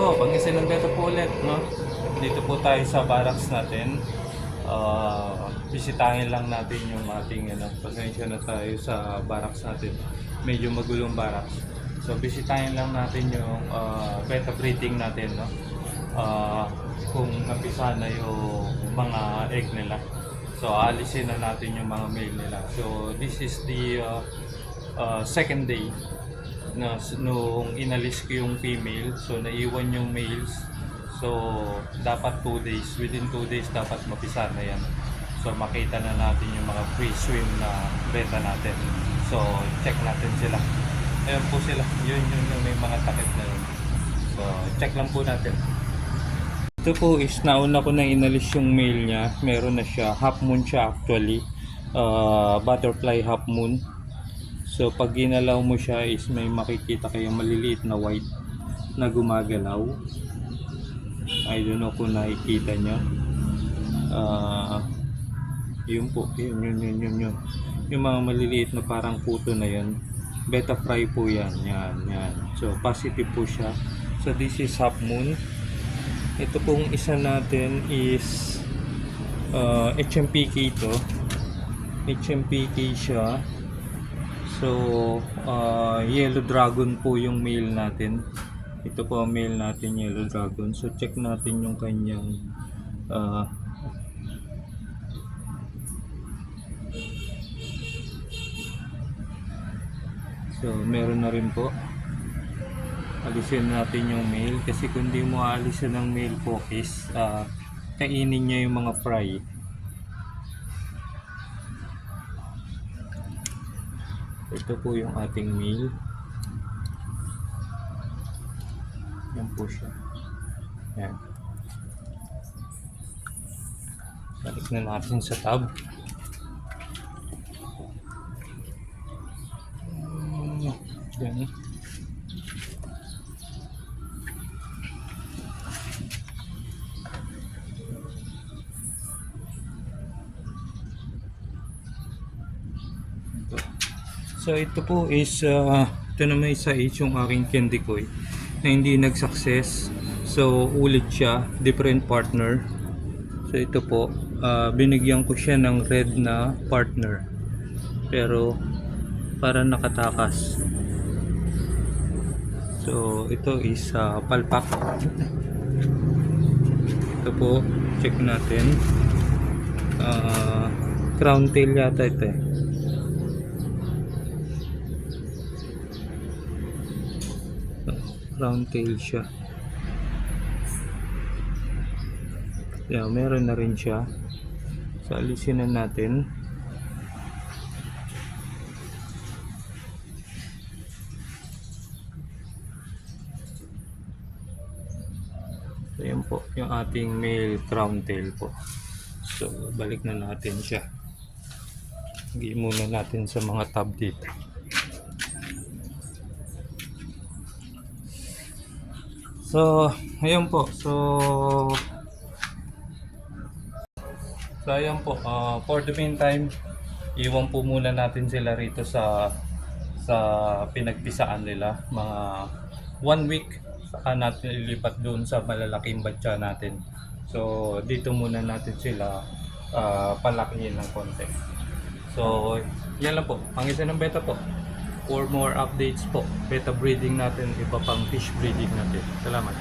po, Pangasinan Beta po ulit, no? Dito po tayo sa barracks natin. Bisitahin lang natin yung ating, pasensya na tayo sa barracks natin. Medyo magulong barracks. So, bisitahin lang natin yung beta breeding natin, no? Kung napisa na yung mga egg nila. So, alisin na natin yung mga male nila. So, this is the second day na nung inalis ko yung female. So, naiwan yung males. So, dapat 2 days. Within 2 days, dapat mapisa na yan. So, makita na natin yung mga free swim na beta natin. So, check natin sila. Ayan po sila. Yun yung may mga takip na yun. So, check lang po natin. Ito po is nauna ko na inalis yung male niya. Meron na siya. Half moon siya actually. Butterfly half moon. So pag ginalaw mo siya is may makikita kayong maliliit na white na gumagalaw. I don't know kung nakikita nyo. Yun po. Yun. Yung mga maliliit na parang puto na yun. Beta fry po yan. Yan. So positive po siya. So this is half moon. Ito pong isa natin is HMPK ito. HMPK siya. So, Yellow Dragon po yung male natin. Ito po ang male natin, Yellow Dragon. So, check natin yung kanyang so, meron na rin po. Alisin natin yung male kasi kung di mo alisin ng male po is kainin niya yung mga fry. Ito po yung ating male. Yan po siya. Yan. Balik na natin sa tab. Yan. So ito po is ito naman isa is yung aking candy koi na hindi nag-success. So ulit siya, different partner. So ito po, binigyan ko siya ng red na partner. Pero para nakatakas. So ito is palpak. Ito po, check natin. Crown tail yata ito eh. Round tail siya. Yeah, meron na rin siya. So alisin na natin. So yan po yung ating male crown tail po. So balik na natin siya. Higit muna natin sa mga tab dito. So, ayun po. So ayun po. For the meantime, iwan po muna natin sila rito sa pinagpisaan nila. Mga 1 week saka natin ilipat doon sa malalaking batya natin. So, dito muna natin sila palakihin ng konti. So, yan lang po. Pangasinan Beta po. For more updates po, beta breeding natin, iba pang fish breeding natin. Salamat.